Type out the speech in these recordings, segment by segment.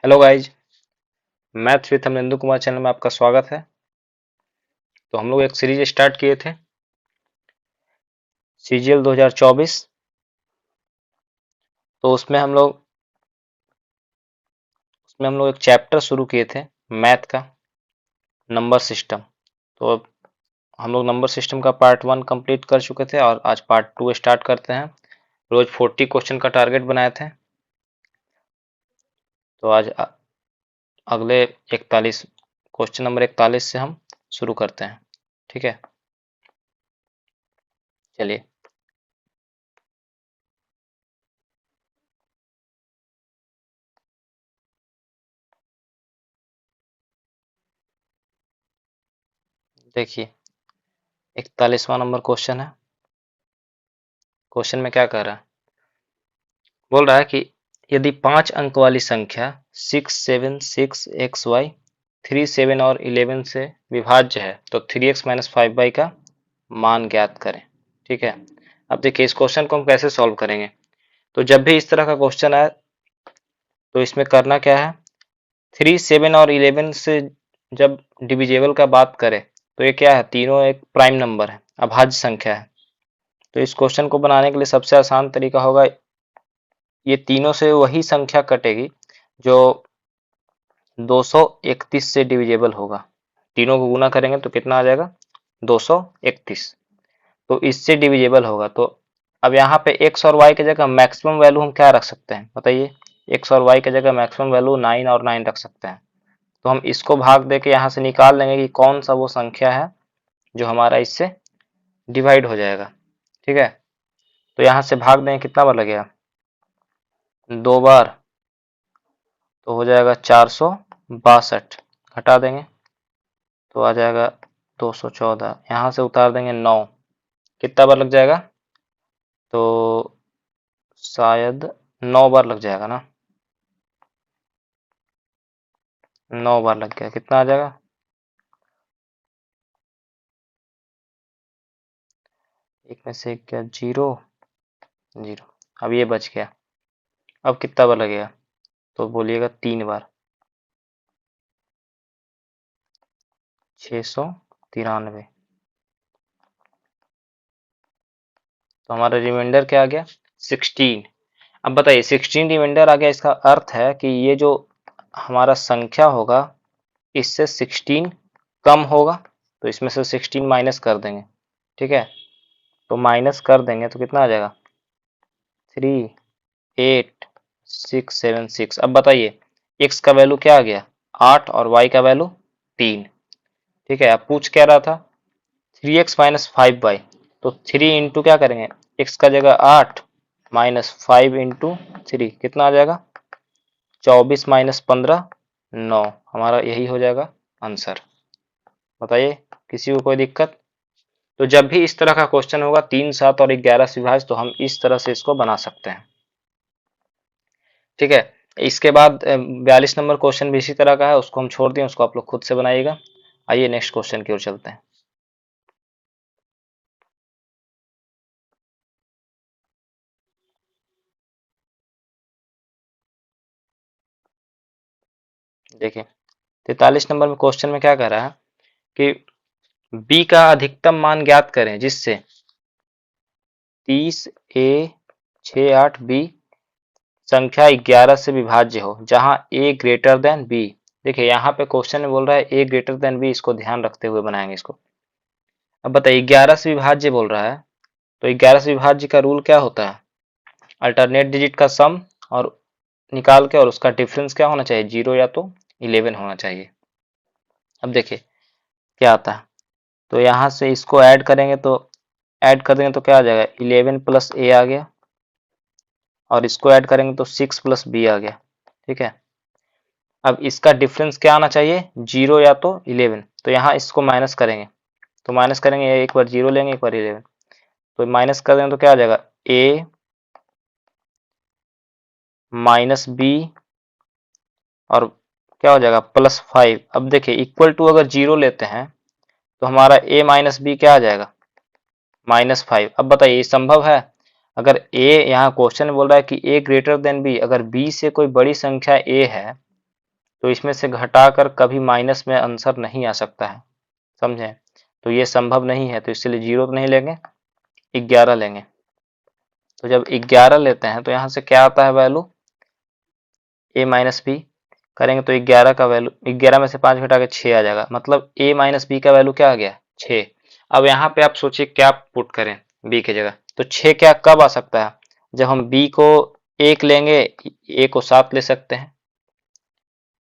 Hello guys, maths with Amarindu Kumar channel में आपका स्वागत है। तो हम लोग एक सीरीज स्टार्ट किए थे, सीजीएल 2024। तो उसमें हम लोग एक चैप्टर शुरू किए थे मैथ का, नंबर सिस्टम। तो अब हम लोग नंबर सिस्टम का पार्ट 1 कंप्लीट कर चुके थे और आज पार्ट 2 स्टार्ट करते हैं। रोज 40 क्वेश्चन का टारगेट बनाए थे, तो आज अगले 41 क्वेश्चन नंबर 41 से हम शुरू करते हैं। ठीक है, चलिए। देखिए, 41वां नंबर क्वेश्चन है। क्वेश्चन में क्या कह रहा है? बोल रहा है कि यदि 5 अंक वाली संख्या 676xy 3 7 और 11 से विभाज्य है तो 3x-5y का मान ज्ञात करें। ठीक है, अब देखिए इस क्वेश्चन को हम कैसे सॉल्व करेंगे। तो जब भी इस तरह का क्वेश्चन आए तो इसमें करना क्या है, 3 7 और 11 से जब डिविजेबल का बात करें तो ये क्या है, तीनों एक प्राइम नंबर है, अभाज्य संख्या है। तो इस क्वेश्चन को बनाने के लिए सबसे आसान तरीका होगा, ये तीनों से वही संख्या कटेगी जो 231 से डिविजेबल होगा। तीनों को गुना करेंगे तो कितना आ जाएगा, 231। तो इससे डिविजेबल होगा। तो अब यहाँ पे x और y की जगह मैक्सिमम वैल्यू हम क्या रख सकते हैं बताइए। x और y की जगह मैक्सिमम वैल्यू 9 और 9 रख सकते हैं। तो हम इसको भाग दे के यहाँ से निकाल लेंगे कि कौन सा वो संख्या है जो हमारा इससे डिवाइड हो जाएगा। ठीक है, तो यहाँ से भाग देंगे, कितना बार लगेगा, 2 बार, तो हो जाएगा 462। घटा देंगे तो आ जाएगा 214। यहाँ से उतार देंगे 9, कितना बार लग जाएगा, तो शायद 9 बार लग जाएगा ना। 9 बार लग गया, कितना आ जाएगा, एक में से क्या, 0 0। अब ये बच गया। अब कितना बार लगेगा, तो बोलिएगा 3 बार, 693। तो हमारा रिमाइंडर क्या आ गया, 16। अब बताइए 16 रिमाइंडर आ गया, इसका अर्थ है कि ये जो हमारा संख्या होगा इससे 16 कम होगा, तो इसमें से 16 माइनस कर देंगे। ठीक है, तो माइनस कर देंगे तो कितना आ जाएगा, 38676। अब बताइए x का वैल्यू क्या आ गया, 8 और y का वैल्यू 3। ठीक है, अब पूछ क्या रहा था, 3x-5y। तो 3 इंटू क्या करेंगे, x का जगह 8 माइनस 5 इंटू 3 कितना आ जाएगा, 24 माइनस 15 9। हमारा यही हो जाएगा आंसर। बताइए किसी को कोई दिक्कत। तो जब भी इस तरह का क्वेश्चन होगा 3 7 और 11 से विभाज्य, तो हम इस तरह से इसको बना सकते हैं। ठीक है, इसके बाद 42 नंबर क्वेश्चन भी इसी तरह का है, उसको हम छोड़ दिए, उसको आप लोग खुद से बनाइएगा। आइए नेक्स्ट क्वेश्चन की ओर चलते हैं। देखिए 43 नंबर में क्वेश्चन में क्या कह रहा है कि b का अधिकतम मान ज्ञात करें जिससे 30a68b संख्या 11 से विभाज्य हो जहां a ग्रेटर देन b। देखिए यहाँ पे क्वेश्चन में बोल रहा है a ग्रेटर देन b, इसको ध्यान रखते हुए बनाएंगे इसको। अब बताइए 11 से विभाज्य बोल रहा है, तो 11 से विभाज्य का रूल क्या होता है, अल्टरनेट डिजिट का सम और निकाल के, और उसका डिफरेंस क्या होना चाहिए, 0 या तो 11 होना चाहिए। अब देखिए क्या आता है, तो यहाँ से इसको ऐड करेंगे, तो ऐड कर देंगे तो क्या आ जाएगा, 11 प्लस a आ गया, और इसको ऐड करेंगे तो 6 प्लस b आ गया। ठीक है, अब इसका डिफरेंस क्या आना चाहिए, 0 या तो 11। तो यहाँ इसको माइनस करेंगे, तो माइनस करेंगे, एक बार 0 लेंगे, एक बार 11, तो माइनस कर देंगे तो क्या आ जाएगा, a माइनस बी, और क्या हो जाएगा, +5। अब देखिए इक्वल टू अगर 0 लेते हैं तो हमारा a माइनस बी क्या आ जाएगा, -5। अब बताइए ये संभव है, अगर a, यहाँ क्वेश्चन बोल रहा है कि a ग्रेटर देन b, अगर b से कोई बड़ी संख्या a है तो इसमें से घटाकर कभी माइनस में आंसर नहीं आ सकता है, समझे? तो ये संभव नहीं है, तो इसलिए 0 तो नहीं लेंगे, 11 लेंगे। तो जब 11 लेते हैं तो यहाँ से क्या आता है वैल्यू, a माइनस बी करेंगे तो 11 का वैल्यू, 11 में से 5 घटा के 6 आ जाएगा, मतलब a माइनस बी का वैल्यू क्या आ गया, 6। अब यहाँ पे आप सोचिए क्या पुट करें b की जगह, तो 6 क्या कब आ सकता है, जब हम b को 1 लेंगे, a को 7 ले सकते हैं,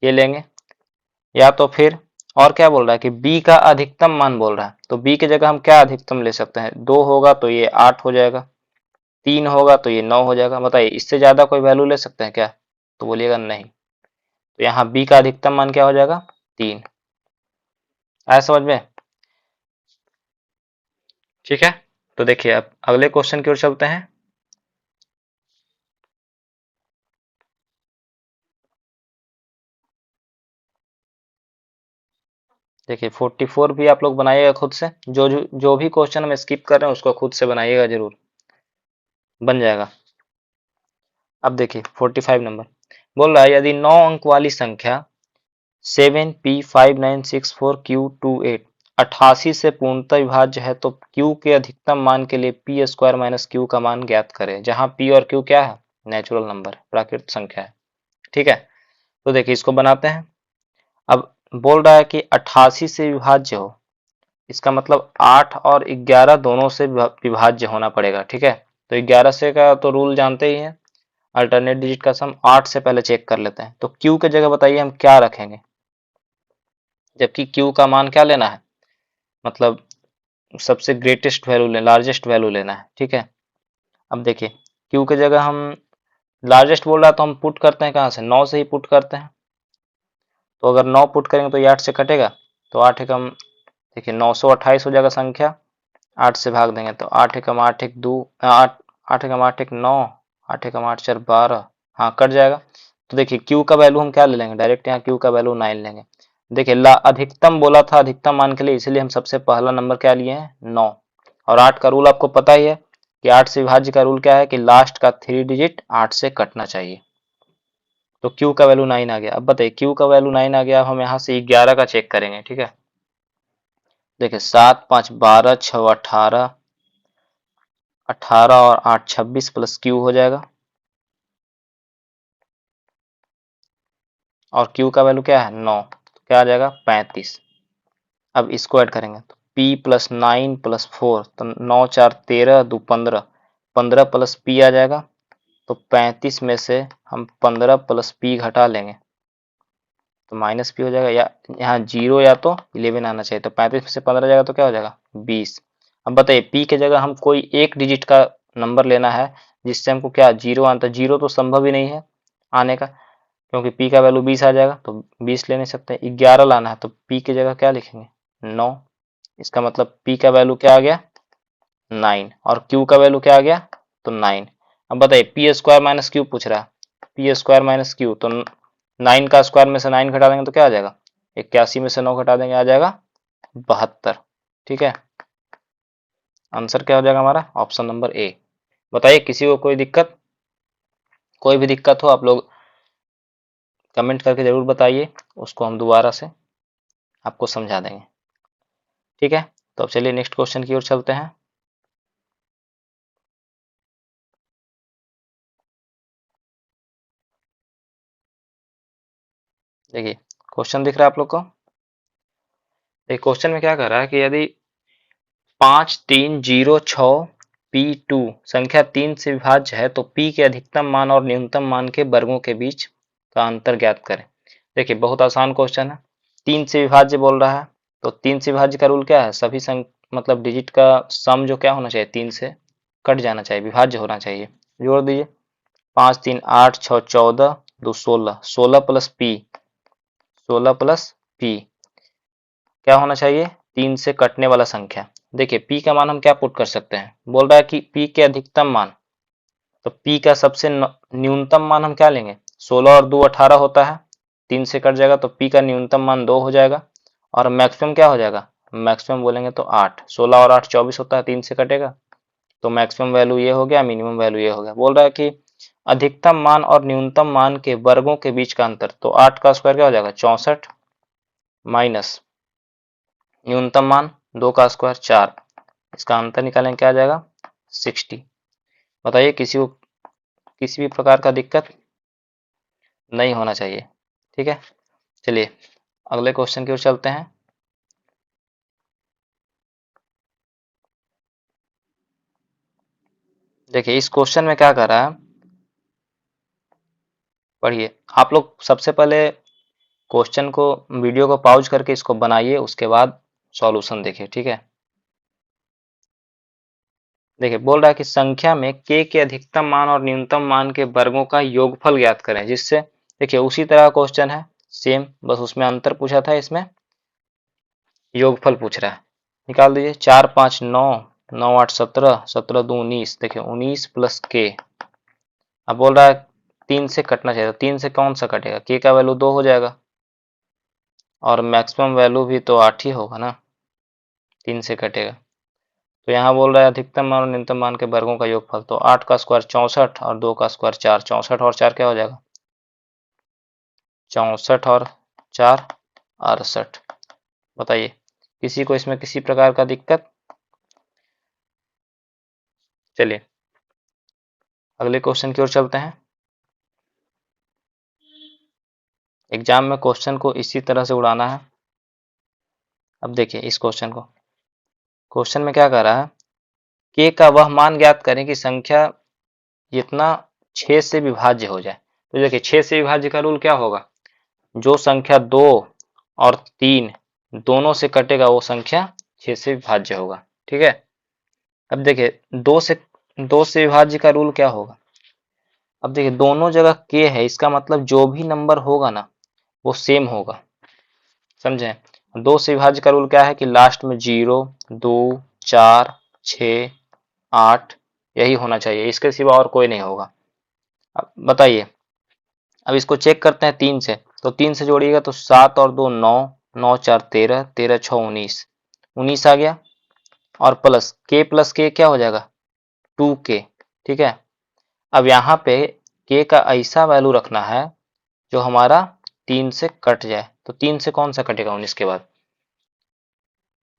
ये लेंगे। या तो फिर और क्या बोल रहा है कि b का अधिकतम मान बोल रहा है, तो b की जगह हम क्या अधिकतम ले सकते हैं, 2 होगा तो ये 8 हो जाएगा, 3 होगा तो ये 9 हो जाएगा। बताइए इससे ज्यादा कोई वैल्यू ले सकते हैं क्या, तो बोलिएगा नहीं। तो यहाँ b का अधिकतम मान क्या हो जाएगा, 3। आया समझ में? ठीक है, तो देखिए अब अगले क्वेश्चन की ओर चलते हैं। देखिए 44 भी आप लोग बनाइएगा खुद से, जो भी क्वेश्चन हम स्किप कर रहे हैं उसको खुद से बनाइएगा, जरूर बन जाएगा। अब देखिए 45 नंबर बोल रहा है, यदि 9 अंक वाली संख्या 7p5964q28 88 से पूर्णतः विभाज्य है तो q के अधिकतम मान के लिए p स्क्वायर माइनस q का मान ज्ञात करें, जहां p और q क्या है, नेचुरल नंबर, प्राकृतिक संख्या है। ठीक है, तो देखिए इसको बनाते हैं। अब बोल रहा है कि 88 से विभाज्य हो, इसका मतलब 8 और 11 दोनों से विभाज्य होना पड़ेगा। ठीक है, तो 11 से का तो रूल जानते ही हैं, अल्टरनेट डिजिट का सम 8 से पहले चेक कर लेते हैं। तो q के जगह बताइए हम क्या रखेंगे, जबकि q का मान क्या लेना है, मतलब सबसे ग्रेटेस्ट वैल्यू ले, लार्जेस्ट वैल्यू लेना है। ठीक है, अब देखिए q के जगह हम लार्जेस्ट बोल रहा है तो हम पुट करते हैं कहाँ से, 9 से ही पुट करते हैं। तो अगर 9 पुट करेंगे तो ये 8 से कटेगा, तो 8 एकम देखिए 928 हो जाएगा संख्या, 8 से भाग देंगे तो 8 एकम 8 एक 2, 8 8 एकम 8 एक 9, 8 एकम 8 4 12, हाँ कट जाएगा। तो देखिए q का वैल्यू हम क्या ले लेंगे, डायरेक्ट यहाँ q का वैल्यू 9 लेंगे। देखिए अधिकतम बोला था अधिकतम मान के लिए, इसलिए हम सबसे पहला नंबर क्या लिए हैं, 9। और 8 का रूल आपको पता ही है कि 8 से विभाज्य का रूल क्या है कि लास्ट का 3 डिजिट 8 से कटना चाहिए। तो q का वैल्यू 9 आ गया। अब बताइए q का वैल्यू 9 आ गया, अब हम यहाँ से 11 का चेक करेंगे। ठीक है, देखिए 7 5 12 6 18, 18 और 8 26 प्लस q हो जाएगा, और q का वैल्यू क्या है 9, तो क्या आ जाएगा 35। अब इसको ऐड करेंगे तो p प्लस 9 प्लस 4, तो 9 4 13 2 15, 15 प्लस p आ जाएगा। तो 35 में से हम 15 प्लस p घटा लेंगे तो माइनस p हो जाएगा, या यहाँ 0 या तो 11 आना चाहिए। तो 35 में से 15 जाएगा तो क्या हो जाएगा 20। अब बताइए p के जगह हम कोई एक डिजिट का नंबर लेना है जिससे हमको क्या 0 आता है, 0 तो संभव ही नहीं है आने का, क्योंकि p का वैल्यू 20 आ जाएगा, तो 20 ले नहीं सकते। 11 लाना है तो p की जगह क्या लिखेंगे 9, इसका मतलब p का वैल्यू क्या आ गया 9, और q का वैल्यू क्या आ गया तो 9। अब बताइए पी स्क्वायर माइनस क्यू पूछ रहा है, पी स्क्वायर माइनस क्यू, तो 9 का स्क्वायर में से 9 घटा देंगे तो क्या आ जाएगा, 81 में से 9 घटा देंगे आ जाएगा 72। ठीक है, आंसर क्या हो जाएगा हमारा, ऑप्शन नंबर ए। बताइए किसी को कोई दिक्कत, कोई भी दिक्कत हो आप लोग कमेंट करके जरूर बताइए, उसको हम दोबारा से आपको समझा देंगे। ठीक है, तो अब चलिए नेक्स्ट क्वेश्चन की ओर चलते हैं। देखिए क्वेश्चन दिख रहा है आप लोग को, देखिए क्वेश्चन में क्या कर रहा है कि यदि 5306 P2 संख्या 3 से विभाज्य है तो P के अधिकतम मान और न्यूनतम मान के वर्गों के बीच का अंतर ज्ञात करें। देखिए बहुत आसान क्वेश्चन है, 3 से विभाज्य बोल रहा है, तो 3 से विभाज्य का रूल क्या है, सभी मतलब डिजिट का सम जो क्या होना चाहिए 3 से कट जाना चाहिए, विभाज्य होना चाहिए। जोड़ दीजिए 5 3 8 6 14 2 16, 16 प्लस p, 16 प्लस p क्या होना चाहिए 3 से कटने वाला संख्या। देखिए p का मान हम क्या पुट कर सकते हैं, बोल रहा है कि p के अधिकतम मान, तो p का सबसे न्यूनतम मान हम क्या लेंगे, 16 और 2 18 होता है, 3 से कट जाएगा तो p का न्यूनतम मान 2 हो जाएगा, और मैक्सिमम क्या हो जाएगा, मैक्सिमम बोलेंगे तो 8, 16 और 8 24 होता है, 3 से कटेगा, तो मैक्सिमम वैल्यू ये हो गया, मिनिमम वैल्यू ये हो गया। बोल रहा है कि अधिकतम मान और न्यूनतम मान के वर्गों के बीच का अंतर, तो 8 का स्क्वायर क्या हो जाएगा 64 माइनस न्यूनतम मान 2 का स्क्वायर 4, इसका अंतर निकालेंगे क्या आ जाएगा 60। बताइए किसी को किसी भी प्रकार का दिक्कत नहीं होना चाहिए, ठीक है। चलिए अगले क्वेश्चन की ओर चलते हैं। देखिए इस क्वेश्चन में क्या कर रहा है, पढ़िए आप लोग। सबसे पहले क्वेश्चन को, वीडियो को पॉज करके इसको बनाइए, उसके बाद सॉल्यूशन देखिए, ठीक है। देखिए बोल रहा है कि संख्या में k के अधिकतम मान और न्यूनतम मान के वर्गों का योगफल ज्ञात करें, जिससे देखिए उसी तरह क्वेश्चन है सेम, बस उसमें अंतर पूछा था, इसमें योगफल पूछ रहा है। निकाल दीजिए 4 5 9, 9 8 17, 17 2 19, देखिए 19 प्लस के। अब बोल रहा है 3 से कटना चाहिए, तो 3 से कौन सा कटेगा, के का वैल्यू 2 हो जाएगा और मैक्सिमम वैल्यू भी तो 8 ही होगा ना, 3 से कटेगा। तो यहाँ बोल रहा है अधिकतम मान और न्यूनतम मान के वर्गों का योगफल, तो 8 का स्क्वायर 64 और 2 का स्क्वायर 4, 64 और 4 क्या हो जाएगा 64 और 4 68। बताइए किसी को इसमें किसी प्रकार का दिक्कत। चलिए अगले क्वेश्चन की ओर चलते हैं। एग्जाम में क्वेश्चन को इसी तरह से उड़ाना है। अब देखिए इस क्वेश्चन को, क्वेश्चन में क्या कर रहा है, के का वह मान ज्ञात करें कि संख्या जितना 6 से विभाज्य हो जाए। तो देखिए 6 से विभाज्य का रूल क्या होगा, जो संख्या 2 और 3 दोनों से कटेगा वो संख्या 6 से विभाज्य होगा, ठीक है। अब देखिए 2 से विभाज्य का रूल क्या होगा, अब देखिए दोनों जगह के है, इसका मतलब जो भी नंबर होगा ना वो सेम होगा, समझे। 2 से विभाज्य का रूल क्या है कि लास्ट में 0 2 4 6 8 यही होना चाहिए, इसके सिवा और कोई नहीं होगा। अब बताइए, अब इसको चेक करते हैं 3 से, तो 3 से जोड़िएगा तो 7 और 2 9, 9 4 13, 13 6 19, 19 आ गया, और प्लस के क्या हो जाएगा 2k, ठीक है। अब यहाँ पे k का ऐसा वैल्यू रखना है जो हमारा 3 से कट जाए, तो 3 से कौन सा कटेगा 19 के बाद,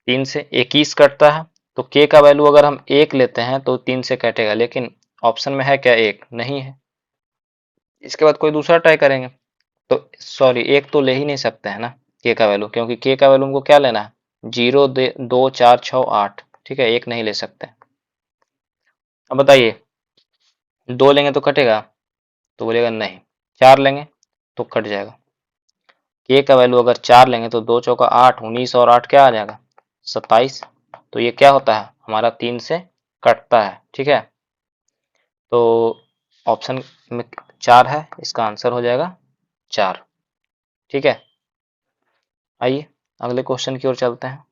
3 से 21 कटता है, तो k का वैल्यू अगर हम 1 लेते हैं तो 3 से कटेगा, लेकिन ऑप्शन में है क्या 1 नहीं है। इसके बाद कोई दूसरा ट्राई करेंगे, तो सॉरी 1 तो ले ही नहीं सकते हैं ना के का वैल्यू, क्योंकि के का वैल्यू हमको क्या लेना है 0 2 4 6 8, ठीक है, 1 नहीं ले सकते। अब बताइए 2 लेंगे तो कटेगा, तो बोलेगा नहीं, 4 लेंगे तो कट जाएगा। के का वैल्यू अगर 4 लेंगे तो 2 चौका 8, 19 और 8 क्या आ जाएगा 27, तो ये क्या होता है हमारा 3 से कटता है, ठीक है। तो ऑप्शन में 4 है, इसका आंसर हो जाएगा 4, ठीक है। आइए अगले क्वेश्चन की ओर चलते हैं।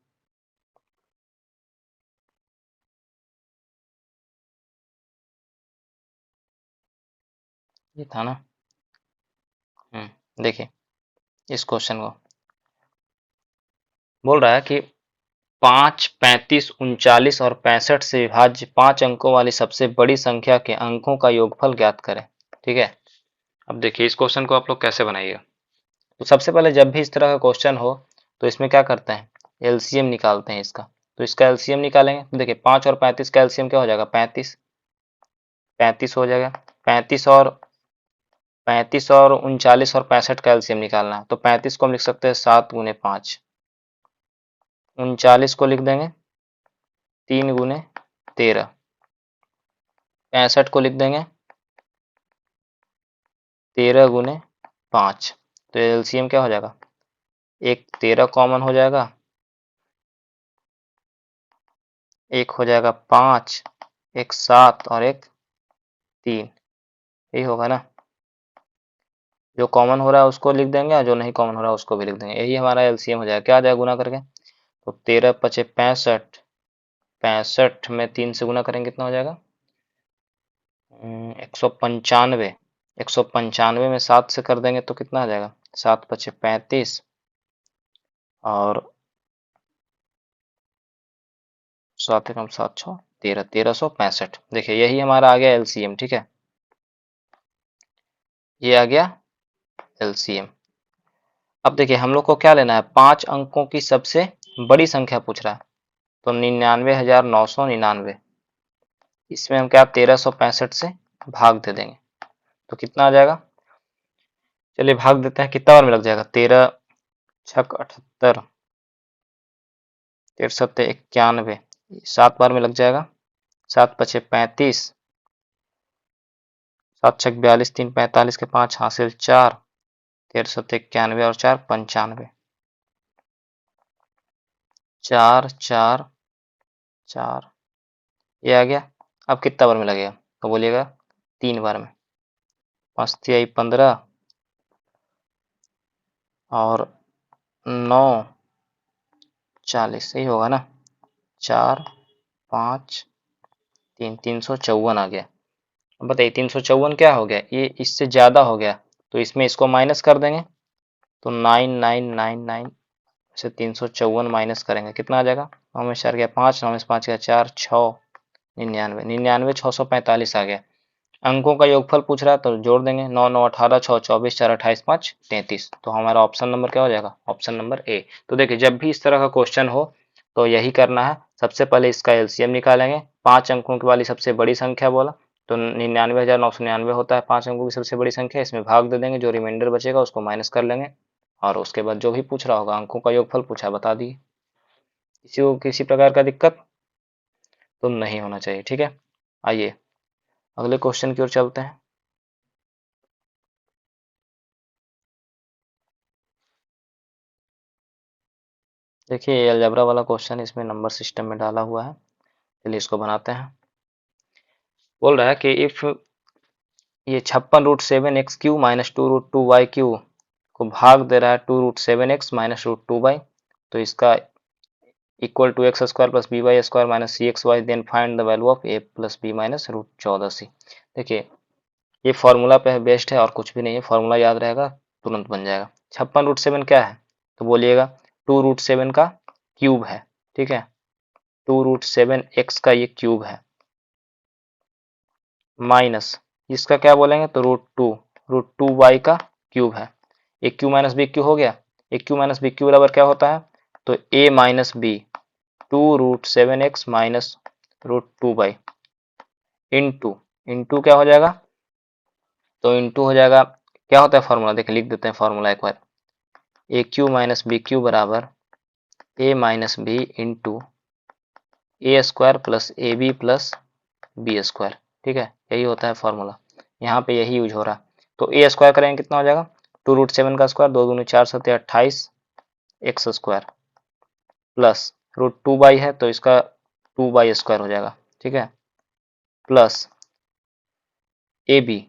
ये था ना, देखिए इस क्वेश्चन को बोल रहा है कि 5 35 39 और 65 से विभाज्य 5 अंकों वाली सबसे बड़ी संख्या के अंकों का योगफल ज्ञात करें, ठीक है। अब देखिए इस क्वेश्चन को आप लोग कैसे बनाइएगा, तो सबसे पहले जब भी इस तरह का क्वेश्चन हो तो इसमें क्या करते हैं एलसीएम निकालते हैं इसका। तो इसका एलसीएम निकालेंगे, तो देखिए 5 और 35 का एलसीएम क्या हो जाएगा 35, 35 हो जाएगा। 35 और 39 और 65 का एलसीएम निकालना है, तो 35 को हम लिख सकते हैं 7 गुने 5, 39 को लिख देंगे 3 गुने 13, 65 को लिख देंगे 13 गुने 5, तो एलसीएम क्या हो जाएगा, एक 13 कॉमन हो जाएगा, एक हो जाएगा 5, एक 7 और एक 3, यही होगा ना। जो कॉमन हो रहा है उसको लिख देंगे और जो नहीं कॉमन हो रहा है उसको भी लिख देंगे, यही हमारा एलसीएम हो जाएगा। क्या आ जाएगा गुना करके, तो 13 पचे 65, 65 में 3 से गुना करेंगे कितना हो जाएगा 195, 195 में 7 से कर देंगे तो कितना आ जाएगा 7 पचे 35 और 7 एकम 7 6 13, 1365। देखिए यही हमारा आ गया एलसीएम, ठीक है। ये आ गया एलसीएम। अब देखिए हम लोग को क्या लेना है, 5 अंकों की सबसे बड़ी संख्या पूछ रहा है, तो 99,999, इसमें हम क्या 1365 से भाग दे देंगे तो कितना आ जाएगा। चलिए भाग देते हैं, कितना बार में लग जाएगा, 13 छक 78, 13 सत्ते 91, 7 बार में लग जाएगा, 7 पचे 35, 7 छक 42, 3 45 के 5 हासिल 4, 13 सत्ते 91 और 4 95, 4 4 4, ये आ गया। अब कितना बार में लगेगा तो बोलिएगा 3 बार में, 5 तिहाई 15 और 9 40, सही होगा ना, 4 5 3, 354 आ गया। अब बताइए 354 क्या हो गया, ये इससे ज्यादा हो गया, तो इसमें इसको माइनस कर देंगे, तो 9999 से 354 माइनस करेंगे, कितना आ जाएगा, 9 में 4 गया 5, 9 में 5 गया 4, 6 99, 99 645 आ गया। अंकों का योगफल पूछ रहा है तो जोड़ देंगे, 9 9 18, 6 24, 4 28, 5 33, तो हमारा ऑप्शन नंबर क्या हो जाएगा, ऑप्शन नंबर ए। तो देखिए जब भी इस तरह का क्वेश्चन हो तो यही करना है, सबसे पहले इसका एलसीएम निकालेंगे, 5 अंकों की वाली सबसे बड़ी संख्या बोला तो 99,999 होता है 5 अंकों की सबसे बड़ी संख्या, इसमें भाग दे देंगे, जो रिमाइंडर बचेगा उसको माइनस कर लेंगे, और उसके बाद जो भी पूछ रहा होगा अंकों का योगफल पूछा बता दिए। किसी को किसी प्रकार का दिक्कत तो नहीं होना चाहिए, ठीक है। आइए अगले क्वेश्चन की ओर चलते हैं। देखिए ये अलजेब्रा वाला क्वेश्चन इसमें नंबर सिस्टम में डाला हुआ है, चलिए इसको बनाते हैं। बोल रहा है कि इफ ये 56√7x³ माइनस 2√2y³ को भाग दे रहा है 2√7x माइनस √2y, तो इसका equal to x² plus by² minus cxy, then find the value of a plus b minus √14c। देखिए ये फॉर्मूला पे बेस्ड है और कुछ भी नहीं है, फॉर्मूला याद रहेगा तुरंत बन जाएगा। 56√7 क्या है तो बोलिएगा 2√7 का क्यूब है, ठीक है, 2√7x का ये क्यूब है, माइनस इसका क्या बोलेंगे तो √2 का क्यूब है, एक क्यू माइनस बी क्यू हो गया, एक क्यू माइनस बी क्यू बराबर क्या होता है तो a minus B 2√7x minus √2 into into क्या हो जाएगा तो इंटू हो जाएगा, क्या होता है फॉर्मूला देखिए लिख देते हैं फॉर्मूला एक बार, A cube minus B cube बराबर A minus B into a² plus A B plus b², ठीक है, यही होता है फॉर्मूला, यहाँ पे यही यूज हो रहा है। तो a² करेंगे कितना हो जाएगा 2√7 का स्क्वायर, 2 दूनी 4 सत्ते 28 x² प्लस √2 है तो इसका 2y² हो जाएगा, ठीक है, प्लस ए बी,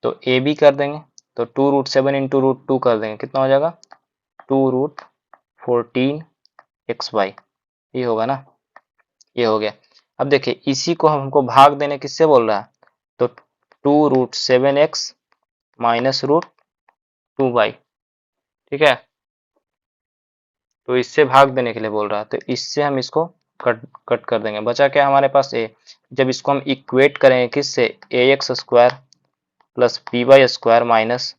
तो ए बी कर देंगे तो 2√7 इंटू √2 कर देंगे, कितना हो जाएगा 2√14xy, ये होगा ना, ये हो गया। अब देखिए इसी को हमको भाग देने किससे बोल रहा है तो 2√7x माइनस √2y, ठीक है, तो इससे भाग देने के लिए बोल रहा है, तो इससे हम इसको कट कट कर देंगे, बचा क्या हमारे पास ए, जब इसको हम इक्वेट करेंगे किससे ax² plus by² minus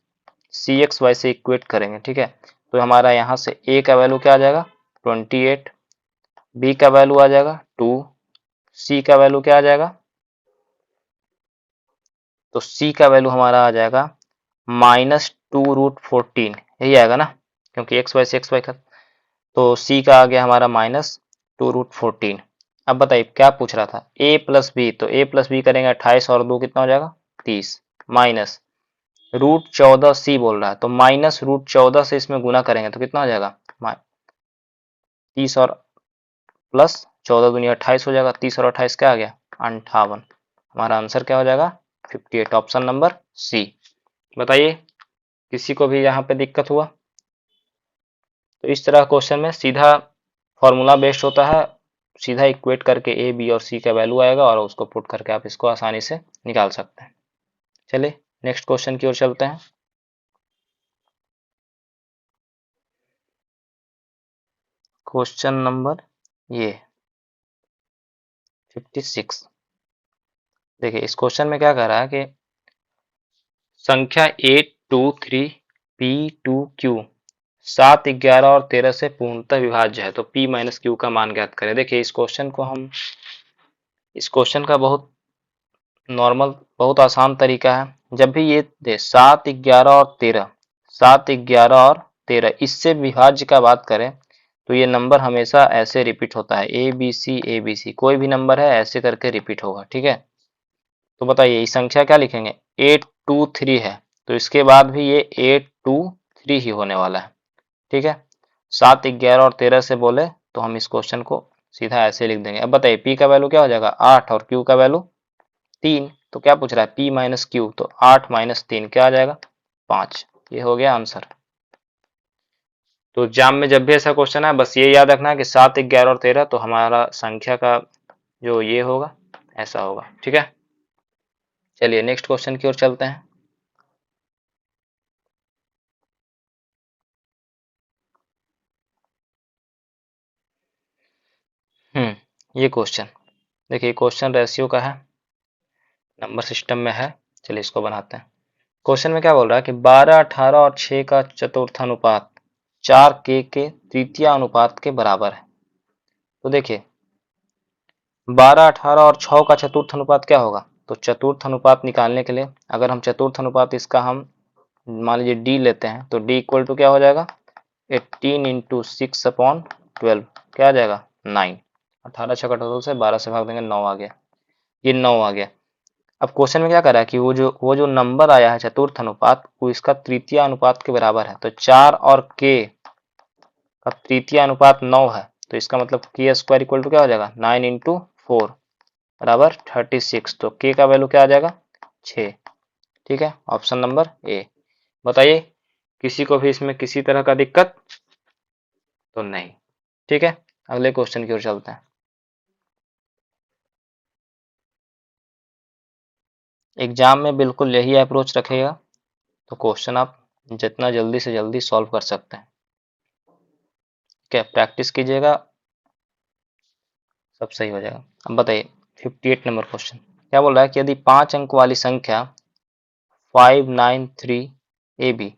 cxy से इक्वेट करेंगे, ठीक है, तो हमारा यहाँ से a का वैल्यू क्या आ जाएगा 28, b का वैल्यू आ जाएगा 2, c का वैल्यू क्या आ जाएगा तो c का वैल्यू हमारा आ जाएगा -2√14, यही आएगा ना, क्योंकि xy से xy का, तो c का आ गया हमारा -2√14। अब बताइए क्या पूछ रहा था a प्लस बी, तो a प्लस बी करेंगे 28 और 2 कितना हो जाएगा 30, माइनस √14c बोल रहा है, तो माइनस √14 से इसमें गुना करेंगे तो कितना हो जाएगा 30 और प्लस 14 दूनी 28 हो जाएगा, 30 और 28 क्या आ गया 58, हमारा आंसर क्या हो जाएगा 58, ऑप्शन नंबर सी। बताइए किसी को भी यहाँ पे दिक्कत हुआ तो इस तरह क्वेश्चन में सीधा फॉर्मूला बेस्ड होता है, सीधा इक्वेट करके ए बी और सी का वैल्यू आएगा और उसको पुट करके आप इसको आसानी से निकाल सकते हैं। चलिए नेक्स्ट क्वेश्चन की ओर चलते हैं। क्वेश्चन नंबर ये 56, देखिए इस क्वेश्चन में क्या कह रहा है कि संख्या 8, 2, 3 P, 2, Q 7, 11 और 13 से पूर्णतः विभाज्य है, तो P माइनस Q का मान ज्ञात करें। देखिए इस क्वेश्चन का बहुत नॉर्मल, बहुत आसान तरीका है। जब भी ये दे 7, 11 और 13, 7, 11 और 13 इससे विभाज्य का बात करें तो ये नंबर हमेशा ऐसे रिपीट होता है, ए बी सी कोई भी नंबर है ऐसे करके रिपीट होगा, ठीक है। तो बताइए इस संख्या क्या लिखेंगे, 823 है तो इसके बाद भी ये 823 ही होने वाला है, ठीक है। 7, 11 और 13 से बोले तो हम इस क्वेश्चन को सीधा ऐसे लिख देंगे। अब बताइए पी का वैल्यू क्या हो जाएगा 8 और क्यू का वैल्यू 3, तो क्या पूछ रहा है पी माइनस क्यू, तो 8 माइनस 3 क्या आ जाएगा 5, ये हो गया आंसर। तो एग्जाम में जब भी ऐसा क्वेश्चन है बस ये याद रखना है कि 7, 11 और 13 तो हमारा संख्या का जो ये होगा ऐसा होगा, ठीक है। चलिए नेक्स्ट क्वेश्चन की ओर चलते हैं। ये क्वेश्चन देखिए, क्वेश्चन रेशियो का है, नंबर सिस्टम में है। चलिए इसको बनाते हैं। क्वेश्चन में क्या बोल रहा है कि 12, 18 और 6 का चतुर्थानुपात 4k के तृतीय अनुपात के बराबर है। तो देखिए 12, 18 और 6 का चतुर्थ अनुपात क्या होगा, तो चतुर्थ अनुपात निकालने के लिए अगर हम चतुर्थ अनुपात इसका हम मान लीजिए डी लेते हैं तो डी इक्वल टू क्या हो जाएगा 18 इंटू 6/12 क्या आ जाएगा 9। 18 छः 18 से 12 से भाग देंगे 9 आ गया, ये 9 आ गया। अब क्वेश्चन में क्या कर रहा है कि वो जो नंबर आया है चतुर्थ अनुपात वो इसका तृतीय अनुपात के बराबर है, तो 4 और k का तृतीय अनुपात 9 है, तो इसका मतलब k स्क्वायर इक्वल टू क्या हो जाएगा 9 इंटू 4 बराबर 36, तो k का वैल्यू क्या आ जाएगा 6, ठीक है। Option number A. बताइए किसी को भी इसमें किसी तरह का दिक्कत तो नहीं, ठीक है। अगले क्वेश्चन की ओर चलते हैं। एग्जाम में बिल्कुल यही अप्रोच रखेगा तो क्वेश्चन आप जितना जल्दी से जल्दी सॉल्व कर सकते हैं, क्या प्रैक्टिस कीजिएगा सब सही हो जाएगा। अब बताइए 58 नंबर क्वेश्चन क्या बोल रहा है कि यदि 5 अंक वाली संख्या 593 ए बी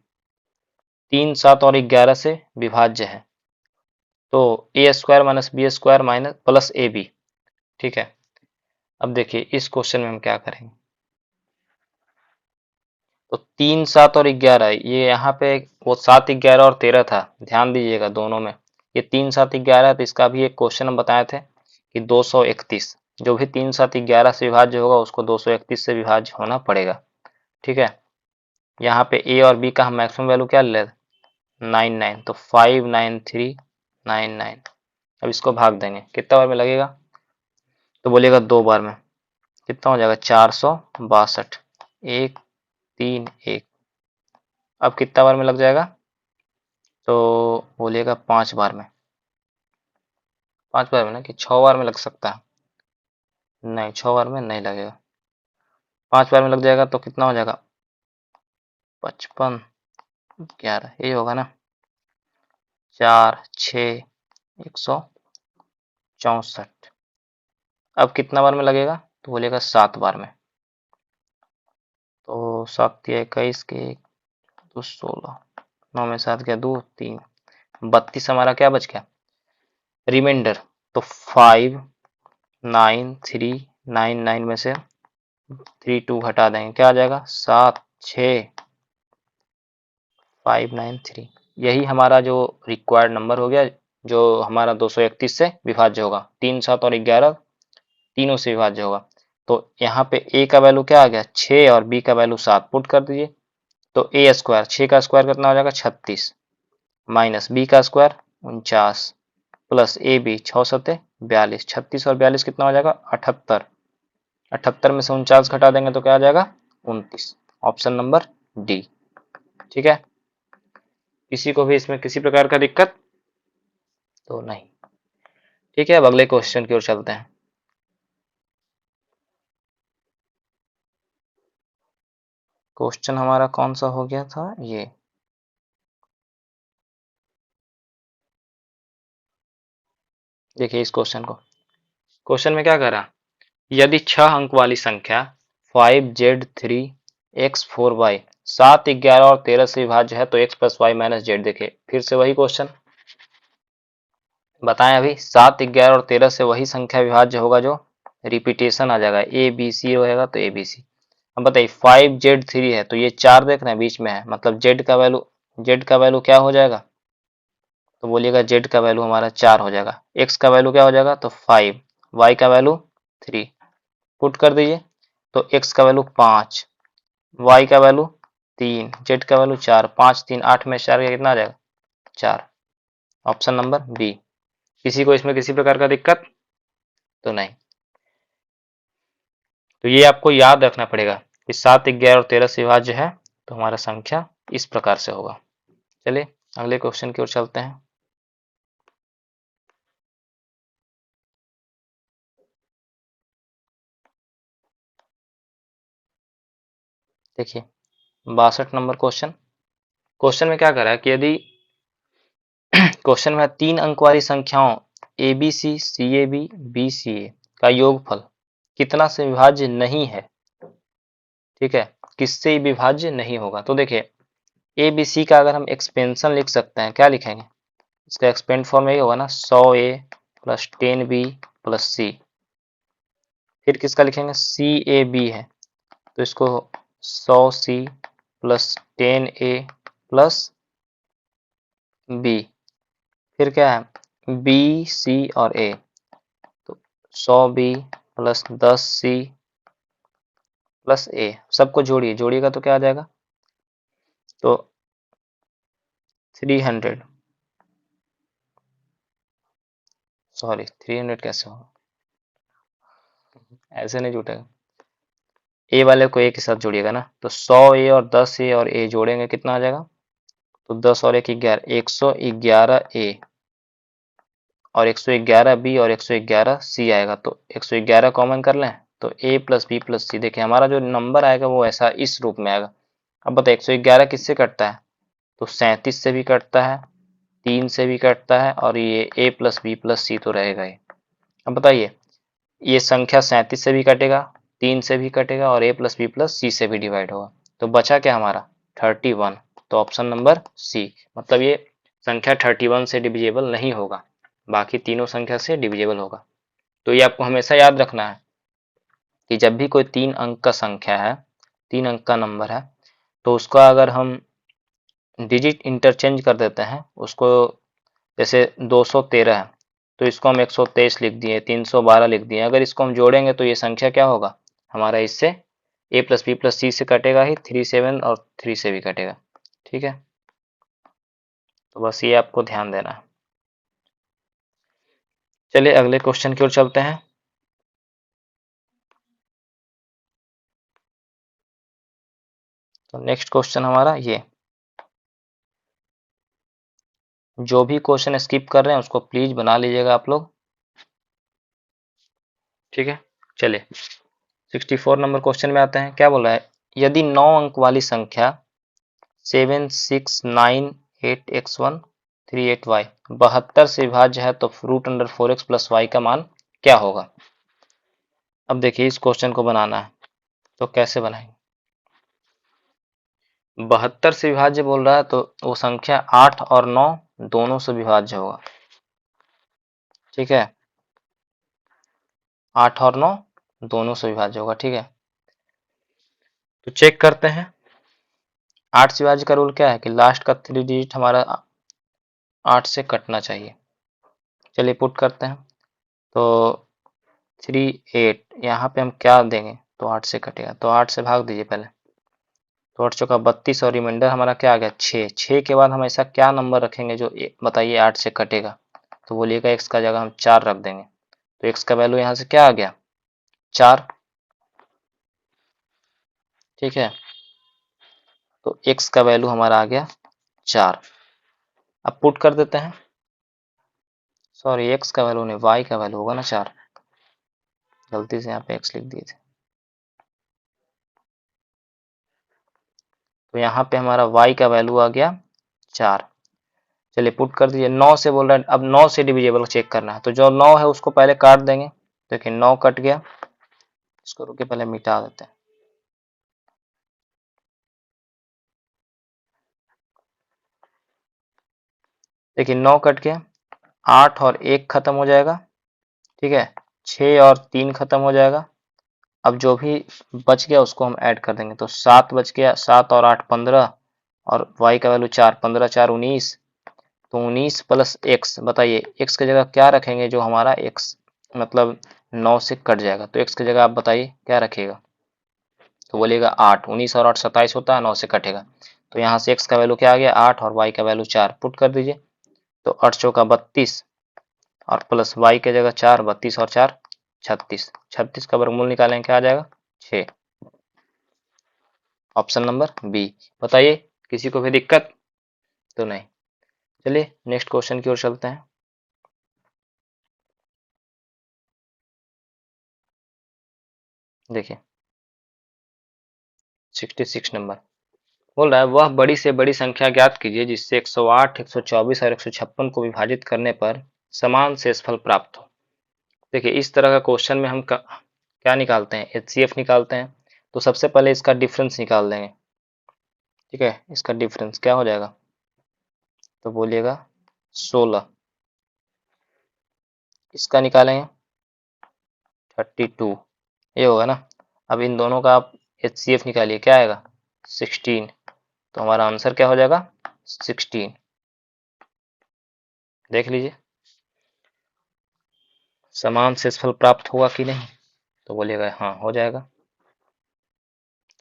3, 7 और 11 से विभाज्य है तो A square minus B square minus plus A B, ठीक है। अब देखिए इस क्वेश्चन में हम क्या करेंगे, तो 3, 7 और 11 ये यहाँ पे वो 7, 11 और 13 था, ध्यान दीजिएगा दोनों में ये 3, 7, 11 है तो इसका भी एक क्वेश्चन हम बताए थे कि 231 जो भी 3, 7, 11 से विभाज्य होगा उसको 231 से विभाज्य होना पड़ेगा, ठीक है। यहाँ पे ए और बी का हम मैक्सिमम वैल्यू क्या ले 99, तो 59399। अब इसको भाग देंगे कितना बार में लगेगा, तो बोलिएगा 2 बार में, कितना हो जाएगा 462, 1 3 1। अब कितना बार में लग जाएगा, तो बोलिएगा 5 बार में, 5 बार में ना कि 6 बार में लग सकता है, नहीं 6 बार में नहीं लगेगा, 5 बार में लग जाएगा तो कितना हो जाएगा 55 11 यही होगा ना, 4 6 164। अब कितना बार में लगेगा, तो बोलेगा 7 बार में, तो 7 या 21 के 2 16, 9 में 7 गया 2 3 32 हमारा क्या बच गया रिमाइंडर, तो 5 9 3 9 9 में से 3 2 घटा देंगे क्या आ जाएगा 7 6 593, यही हमारा जो रिक्वायर्ड नंबर हो गया जो हमारा 231 से विभाज्य होगा। 3 7 और 11 तीनों से विभाज्य होगा, तो यहाँ पे a का वैल्यू क्या आ गया 6 और b का वैल्यू 7 पुट कर दीजिए, तो a स्क्वायर 6 का स्क्वायर कितना हो जाएगा 36 माइनस b का स्क्वायर 49 प्लस ए बी 6 सत्ते 42, 36 और 42 कितना हो जाएगा 78, 78 में से 49 घटा देंगे तो क्या आ जाएगा 29, ऑप्शन नंबर डी, ठीक है। किसी को भी इसमें किसी प्रकार का दिक्कत तो नहीं, ठीक है। अब अगले क्वेश्चन की ओर चलते हैं। क्वेश्चन हमारा कौन सा हो गया था ये, देखिए इस क्वेश्चन को, क्वेश्चन में क्या कह रहा यदि 6 अंक वाली संख्या 5z3 x4y 7, 11 और 13 से विभाज्य है तो x plus Y minus Z. देखिए फिर से वही क्वेश्चन बताएं, अभी 7, 11 और 13 से वही संख्या विभाज्य होगा जो रिपीटेशन आ जाएगा, ए बी सी रहेगा तो ए बी सी। अब बताइए 5z3 है तो ये 4 देख रहे हैं बीच में है, मतलब z का वैल्यू क्या हो जाएगा, तो बोलिएगा z का वैल्यू हमारा 4 हो जाएगा। x का वैल्यू क्या हो जाएगा, तो 5, y का वैल्यू 3, पुट कर दीजिए तो x का वैल्यू 5, y का वैल्यू 3, z का वैल्यू 4, 5 3 8 में 4 का कितना आ जाएगा, 4। Option number B. किसी को इसमें किसी प्रकार का दिक्कत तो नहीं। तो ये आपको याद रखना पड़ेगा कि 7, 11 और 13 से विभाज्य है तो हमारा संख्या इस प्रकार से होगा। चलिए अगले क्वेश्चन की ओर चलते हैं। देखिए 62 नंबर क्वेश्चन। क्वेश्चन में क्या करा है कि यदि क्वेश्चन में 3 अंक वाली संख्याओं A B C, C A B, B C A का योगफल कितना से विभाज्य नहीं है, ठीक है, किससे विभाज्य नहीं होगा। तो देखिए ए बी सी का अगर हम एक्सपेंशन लिख सकते हैं, क्या लिखेंगे, इसका एक्सपेंड फॉर्म यही होगा ना, 100a प्लस 10b प्लस सी। फिर किसका लिखेंगे, सी ए बी है तो इसको 100c plus 10a plus B. फिर क्या है, बी सी और ए तो 100b प्लस 10c प्लस ए, सबको जोड़िए, जोड़िएगा तो क्या आ जाएगा, तो 300, सॉरी 300 कैसे होगा, ऐसे नहीं जुटेगा, ए वाले को ए के साथ जोड़िएगा ना, तो 100a और 10a और a जोड़ेंगे कितना आ जाएगा, तो 10 और 1 11, 111a और 111b और 111c आएगा, तो 111 कॉमन कर लें तो a प्लस बी प्लस सी। देखिए हमारा जो नंबर आएगा वो ऐसा इस रूप में आएगा। अब बताइए 111 किससे कटता है, तो 37 से भी कटता है, 3 से भी कटता है, और ये a प्लस बी प्लस सी तो रहेगा ही। अब बताइए ये संख्या 37 से भी कटेगा, 3 से भी कटेगा और a प्लस बी प्लस सी से भी डिवाइड होगा, तो बचा क्या हमारा 31। तो ऑप्शन नंबर सी, मतलब ये संख्या 31 से डिविजेबल नहीं होगा, बाकी तीनों संख्या से डिविजेबल होगा। तो ये आपको हमेशा याद रखना है कि जब भी कोई 3 अंक का संख्या है, 3 अंक का नंबर है, तो उसका अगर हम डिजिट इंटरचेंज कर देते हैं उसको, जैसे 213 है तो इसको हम 123 लिख दिए, 312 लिख दिए, अगर इसको हम जोड़ेंगे तो ये संख्या क्या होगा हमारा, इससे a प्लस बी प्लस सी से कटेगा ही, 37 और 3 से भी कटेगा, ठीक है। तो बस ये आपको ध्यान देना है। चलिए अगले क्वेश्चन की ओर चलते हैं। तो नेक्स्ट क्वेश्चन हमारा ये, जो भी क्वेश्चन स्किप कर रहे हैं उसको प्लीज बना लीजिएगा आप लोग, ठीक है। चलिए 64 नंबर क्वेश्चन में आते हैं। क्या बोल रहा है, यदि 9 अंक वाली संख्या 76988x138y 72 से विभाज्य है तो √4x प्लस y का मान क्या होगा। अब देखिए इस क्वेश्चन को बनाना है तो कैसे बनाएंगे, 72 से विभाज्य बोल रहा है तो वो संख्या 8 और 9 दोनों से विभाज्य होगा, ठीक है, 8 और 9 दोनों से विभाज्य होगा, ठीक है। तो चेक करते हैं, 8 से विभाज्य का रूल क्या है कि लास्ट का 3 डिजिट हमारा 8 से कटना चाहिए। चलिए पुट करते हैं तो 38, यहाँ पे हम क्या देंगे, तो 8 से कटेगा तो 8 से भाग दीजिए पहले, तो 8 चौका 32 और रिमाइंडर हमारा क्या आ गया 6। 6 के बाद हम ऐसा क्या नंबर रखेंगे जो बताइए 8 से कटेगा, तो बोलिएगा x का जगह हम 4 रख देंगे, तो x का वैल्यू यहाँ से क्या आ गया 4, ठीक है। तो x का वैल्यू हमारा आ गया 4। अब पुट कर देते हैं, सॉरी x का वैल्यू नहीं, y का वैल्यू होगा ना 4, गलती से यहाँ पे x लिख दिए थे, तो यहाँ पे हमारा y का वैल्यू आ गया 4। चलिए पुट कर दीजिए, 9 से बोल रहा है, अब 9 से डिविजेबल चेक करना है, तो जो 9 है उसको पहले काट देंगे। देखिए 9 कट गया, इसको रुके पहले मिटा देते हैं, देखिए 9 कट गया, 8 और 1 खत्म हो जाएगा, ठीक है, 6 और 3 खत्म हो जाएगा। अब जो भी बच गया उसको हम ऐड कर देंगे, तो 7 बच गया, 7 और 8 15 और y का वैल्यू 4, 15 4 19, तो 19 प्लस x, बताइए x की जगह क्या रखेंगे, जो हमारा x मतलब 9 से कट जाएगा, तो x की जगह आप बताइए क्या रखिएगा, तो बोलिएगा 8, 19 और 8 27 होता है, 9 से कटेगा, तो यहाँ से x का वैल्यू क्या आ गया 8 और y का वैल्यू 4, पुट कर दीजिए, तो 8 चौका 32 और प्लस y की जगह 4, 32 और 4 36, 36 का वर्गमूल निकालेंगे क्या आ जाएगा 6, ऑप्शन नंबर बी। बताइए किसी को भी दिक्कत तो नहीं। चलिए नेक्स्ट क्वेश्चन की ओर चलते हैं। देखिए 66 नंबर बोल रहा है, वह बड़ी से बड़ी संख्या ज्ञात कीजिए जिससे 108, 124 और 156 को विभाजित करने पर समान शेषफल प्राप्त हो। देखिए इस तरह का क्वेश्चन में हम क्या निकालते हैं, एचसीएफ निकालते हैं। तो सबसे पहले इसका डिफरेंस निकाल देंगे, ठीक है, इसका डिफरेंस क्या हो जाएगा, तो बोलिएगा 16, इसका निकालेंगे 32, ये होगा ना। अब इन दोनों का आप एचसीएफ निकालिए, क्या आएगा 16, तो हमारा आंसर क्या हो जाएगा 16, देख लीजिए समान शेषफल प्राप्त होगा कि नहीं, तो बोलिएगा हाँ हो जाएगा।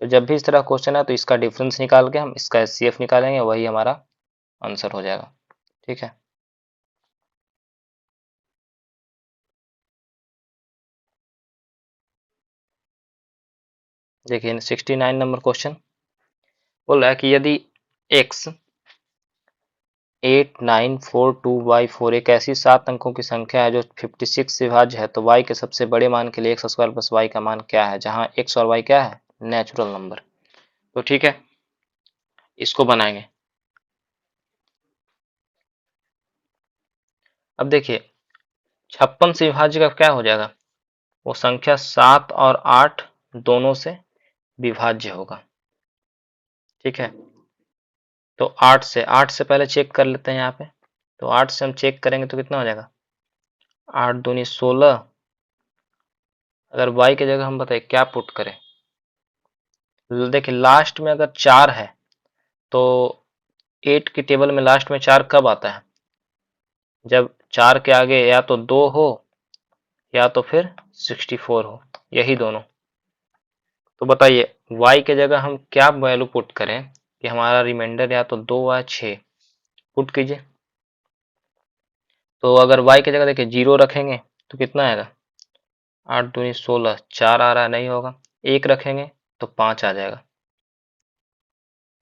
तो जब भी इस तरह क्वेश्चन है तो इसका डिफरेंस निकाल के हम इसका एचसीएफ निकालेंगे, वही हमारा आंसर हो जाएगा, ठीक है। देखिए 69 नंबर क्वेश्चन बोल रहा है कि यदि x 8942/4 एक ऐसी 7 अंकों की संख्या है जो 56 से विभाज्य है, तो y के सबसे बड़े मान के लिए x² प्लस y का मान क्या है, जहां x और y क्या है नेचुरल नंबर। तो ठीक है, इसको बनाएंगे। अब देखिए 56 से विभाज्य का क्या हो जाएगा, वो संख्या 7 और 8 दोनों से विभाज्य होगा, ठीक है। तो 8 से पहले चेक कर लेते हैं यहाँ पे, तो 8 से हम चेक करेंगे तो कितना हो जाएगा 8 दूनी 16, अगर y की जगह हम बताइए क्या पुट करें, देखिए लास्ट में अगर 4 है तो 8 की टेबल में लास्ट में 4 कब आता है, जब 4 के आगे या तो 2 हो या तो फिर 64 हो, यही दोनों। तो बताइए y की जगह हम क्या वैल्यू पुट करें कि हमारा रिमाइंडर या तो 2 या 6, पुट कीजिए। तो अगर y की जगह देखिए 0 रखेंगे तो कितना आएगा 8 दूनी 16, 4 आ रहा है नहीं होगा, 1 रखेंगे तो 5 आ जाएगा,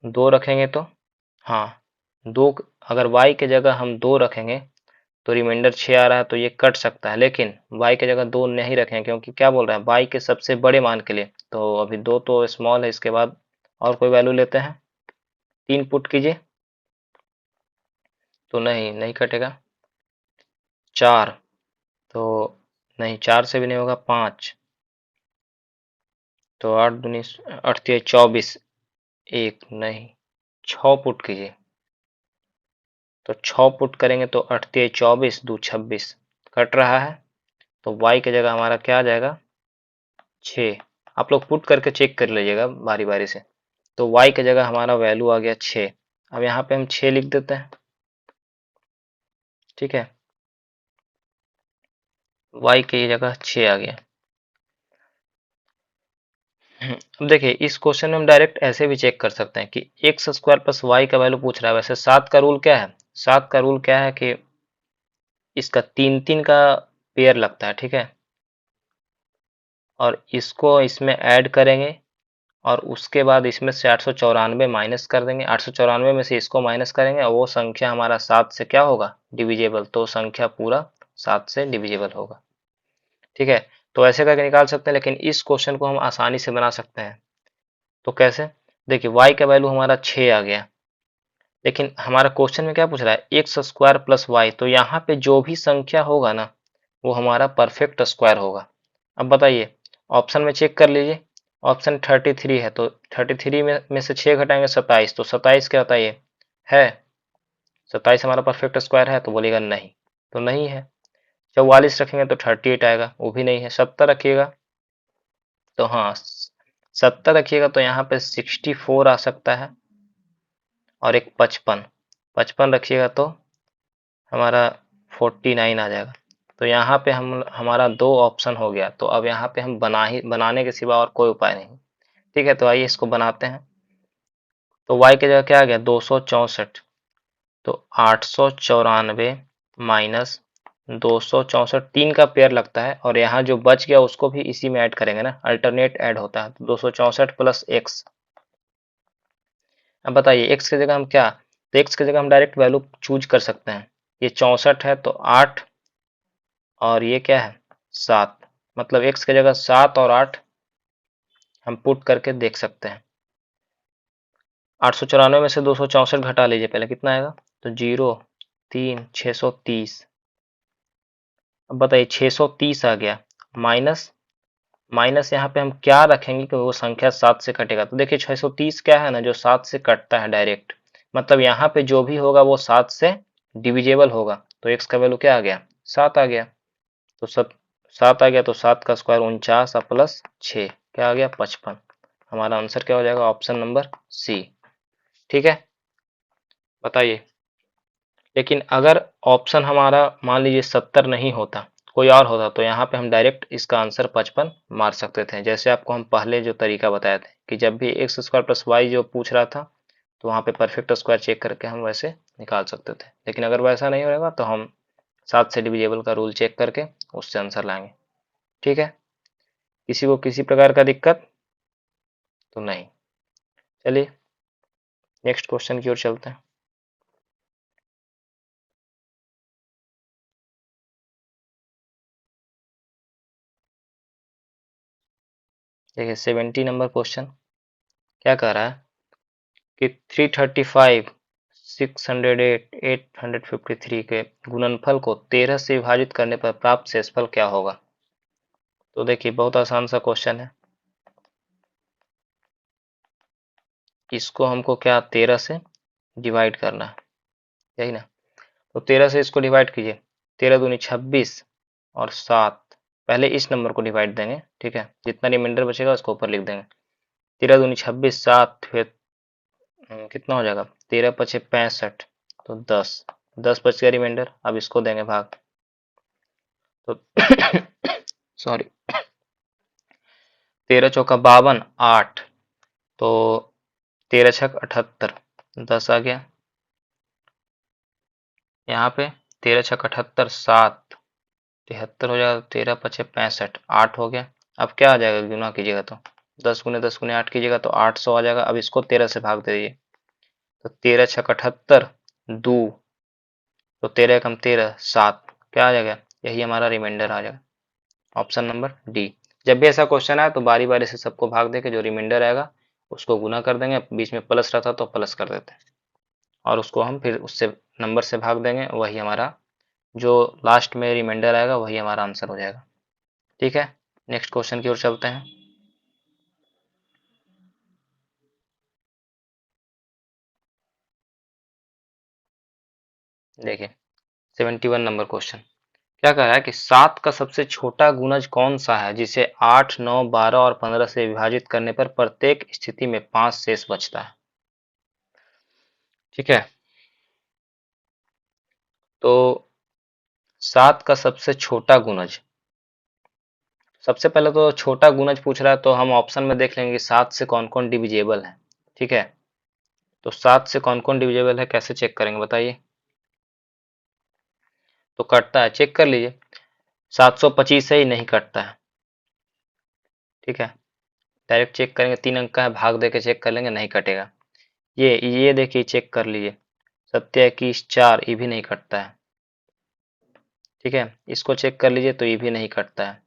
2 रखेंगे तो हाँ 2, अगर y की जगह हम 2 रखेंगे तो रिमाइंडर 6 आ रहा है, तो ये कट सकता है, लेकिन y की जगह 2 नहीं रखेंगे क्योंकि क्या बोल रहा है y के सबसे बड़े मान के लिए, तो अभी 2 तो स्मॉल है, इसके बाद और कोई वैल्यू लेते हैं, 3 पुट कीजिए, तो नहीं नहीं कटेगा, 4 तो नहीं, 4 से भी नहीं होगा, 5 तो 8 दूनी 8 24, 1 नहीं, 6 पुट कीजिए, तो 6 पुट करेंगे तो 8 24 2 26, कट रहा है, तो y की जगह हमारा क्या आ जाएगा 6, आप लोग पुट करके चेक कर लीजिएगा बारी बारी से। तो y की जगह हमारा वैल्यू आ गया 6, अब यहाँ पे हम 6 लिख देते हैं, ठीक है, y की जगह 6 आ गया। अब देखिए इस क्वेश्चन में हम डायरेक्ट ऐसे भी चेक कर सकते हैं कि x² प्लस y का वैल्यू पूछ रहा है, वैसे 7 का रूल क्या है, 7 का रूल क्या है कि इसका 3 का पेयर लगता है, ठीक है, और इसको इसमें ऐड करेंगे और उसके बाद इसमें से 894 माइनस कर देंगे, 894 में से इसको माइनस करेंगे और वो संख्या हमारा 7 से क्या होगा डिविजेबल, तो संख्या पूरा 7 से डिविजेबल होगा, ठीक है। तो ऐसे करके निकाल सकते हैं, लेकिन इस क्वेश्चन को हम आसानी से बना सकते हैं, तो कैसे, देखिए y का वैल्यू हमारा 6 आ गया, लेकिन हमारा क्वेश्चन में क्या पूछ रहा है x² प्लस वाई, तो यहाँ पे जो भी संख्या होगा ना वो हमारा परफेक्ट स्क्वायर होगा। अब बताइए ऑप्शन में चेक कर लीजिए, ऑप्शन 33 है, तो 33 में से 6 घटाएंगे 27, तो 27 क्या होता है ये है 27 हमारा परफेक्ट स्क्वायर है, तो बोलेगा नहीं, तो नहीं है। 44 रखेंगे तो 38 आएगा, वो भी नहीं है। 70 रखिएगा तो हाँ 70 रखिएगा तो यहाँ पे 64 आ सकता है, और एक 55 रखिएगा तो हमारा 49 आ जाएगा। तो यहाँ पे हम हमारा 2 ऑप्शन हो गया। तो अब यहाँ पे हम बनाने के सिवा और कोई उपाय नहीं। ठीक है, तो आइए इसको बनाते हैं। तो y की जगह क्या आ गया 264, तो 894 माइनस 264, 3 का पेयर लगता है, और यहाँ जो बच गया उसको भी इसी में ऐड करेंगे ना, अल्टरनेट ऐड होता है। तो 264 प्लस x। अब बताइए x की जगह हम क्या, तो x की जगह हम डायरेक्ट वैल्यू चूज कर सकते हैं। ये 64 है तो 8, और ये क्या है 7, मतलब x की जगह 7 और 8 हम पुट करके देख सकते हैं। 894 में से 264 घटा लीजिए, पहले कितना आएगा, तो 0 3 630। अब बताइए 630 आ गया, माइनस माइनस यहाँ पे हम क्या रखेंगे कि वो संख्या 7 से कटेगा। तो देखिए 630 क्या है ना, जो 7 से कटता है डायरेक्ट, मतलब यहाँ पे जो भी होगा वो 7 से डिविजेबल होगा। तो x का वैल्यू क्या आ गया 7 आ गया। तो 7 आ गया, तो 7 का स्क्वायर 49 और प्लस 6 क्या आ गया 55। हमारा आंसर क्या हो जाएगा, ऑप्शन नंबर सी। ठीक है, बताइए। लेकिन अगर ऑप्शन हमारा मान लीजिए 70 नहीं होता, कोई और होता, तो यहाँ पे हम डायरेक्ट इसका आंसर 55 मार सकते थे। जैसे आपको हम पहले जो तरीका बताए थे कि जब भी एक्स स्क्वायर प्लस वाई जो पूछ रहा था, तो वहाँ पे परफेक्ट स्क्वायर चेक करके हम वैसे निकाल सकते थे। लेकिन अगर वैसा नहीं होगा तो हम 7 से डिविजेबल का रूल चेक करके उससे आंसर लाएंगे। ठीक है, किसी को किसी प्रकार का दिक्कत तो नहीं। चलिए नेक्स्ट क्वेश्चन की ओर चलते हैं। देखिए 70 नंबर क्वेश्चन क्या कह रहा है कि 335 608 853 के गुणनफल को 13 से विभाजित करने पर प्राप्त शेषफल क्या होगा। तो देखिए बहुत आसान सा क्वेश्चन है। इसको हमको क्या 13 से डिवाइड करना है, यही ना। तो 13 से इसको डिवाइड कीजिए, 13 दूनी 26 और 7। पहले इस नंबर को डिवाइड देंगे, ठीक है, जितना रिमाइंडर बचेगा उसको ऊपर लिख देंगे। 13 दूनी 26, 7 फिर कितना हो जाएगा 13 पचे 65, तो 10 बच गया रिमाइंडर। अब इसको देंगे भाग, तो सॉरी 13 चौका 52 8, तो 13 छक 78 10 आ गया। यहाँ पे 13 छक 78 7 73 हो जाएगा, 13 पचे 65 8 हो गया। अब क्या आ जाएगा गुना कीजिएगा तो 10 गुने 10 गुने 8 कीजिएगा तो 800 आ जाएगा। अब इसको 13 से भाग दे दीजिए, तो 13 छक 78 2, तो 13 कम 13 7 क्या आ जाएगा, यही हमारा रिमाइंडर आ जाएगा, ऑप्शन नंबर डी। जब भी ऐसा क्वेश्चन आए तो बारी बारी से सबको भाग दे के जो रिमाइंडर आएगा उसको गुना कर देंगे, बीच में प्लस रहता तो प्लस कर देते हैं, और उसको हम फिर उससे नंबर से भाग देंगे, वही हमारा जो लास्ट में रिमाइंडर आएगा वही हमारा आंसर हो जाएगा। ठीक है, नेक्स्ट क्वेश्चन की ओर चलते हैं। देखिए 71 नंबर क्वेश्चन क्या कह रहा है कि 7 का सबसे छोटा गुणज कौन सा है जिसे 8 9 12 और 15 से विभाजित करने पर प्रत्येक स्थिति में 5 शेष बचता है। ठीक है, तो 7 का सबसे छोटा गुणज, सबसे पहले तो छोटा गुणज पूछ रहा है, तो हम ऑप्शन में देख लेंगे कि 7 से कौन कौन डिविजेबल है। ठीक है, तो 7 से कौन कौन डिविजेबल है कैसे चेक करेंगे बताइए। तो कटता है, चेक कर लीजिए, 725 से ही नहीं कटता है। ठीक है, डायरेक्ट चेक करेंगे, 3 अंक का है, भाग दे के चेक कर लेंगे, नहीं कटेगा। ये देखिए चेक कर लीजिए, 27 4 ये भी नहीं कटता है। ठीक है, इसको चेक कर लीजिए तो ये भी नहीं कटता है।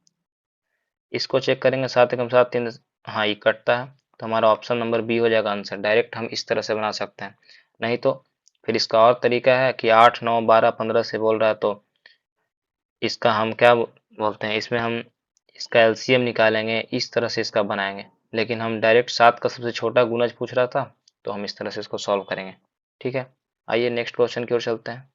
इसको चेक करेंगे 7 एकम 7 3, हाँ ये कटता है। तो हमारा ऑप्शन नंबर बी हो जाएगा आंसर। डायरेक्ट हम इस तरह से बना सकते हैं, नहीं तो फिर इसका और तरीका है कि 8 9 12 15 से बोल रहा है, तो इसका हम क्या बोलते हैं, इसमें हम इसका एलसीएम निकालेंगे, इस तरह से इसका बनाएंगे। लेकिन हम डायरेक्ट 7 का सबसे छोटा गुणज पूछ रहा था, तो हम इस तरह से इसको सॉल्व करेंगे। ठीक है, आइए नेक्स्ट क्वेश्चन की ओर चलते हैं।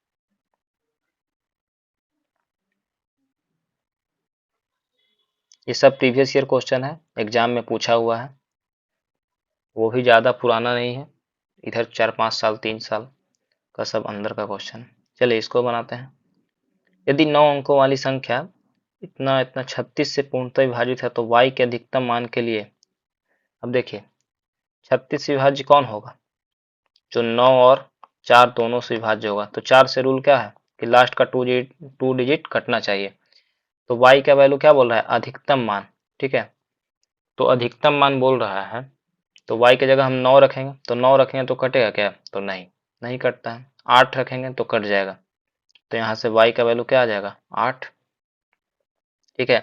ये सब प्रीवियस ईयर क्वेश्चन है, एग्जाम में पूछा हुआ है, वो भी ज़्यादा पुराना नहीं है, इधर 4-5 साल 3 साल का सब अंदर का क्वेश्चन। चलिए इसको बनाते हैं। यदि 9 अंकों वाली संख्या इतना इतना 36 से पूर्णतः विभाजित है तो y के अधिकतम मान के लिए, अब देखिए 36 से विभाज्य कौन होगा, जो 9 और 4 दोनों से विभाज्य होगा। तो 4 से रूल क्या है कि लास्ट का 2 डिजिट कटना चाहिए। तो y का वैल्यू क्या बोल रहा है, अधिकतम मान, ठीक है। तो अधिकतम मान बोल रहा है, तो y की जगह हम 9 रखेंगे, तो 9 रखेंगे तो कटेगा क्या, तो नहीं, नहीं कटता है। 8 रखेंगे तो कट जाएगा, तो यहाँ से y का वैल्यू क्या आ जाएगा, 8, ठीक है।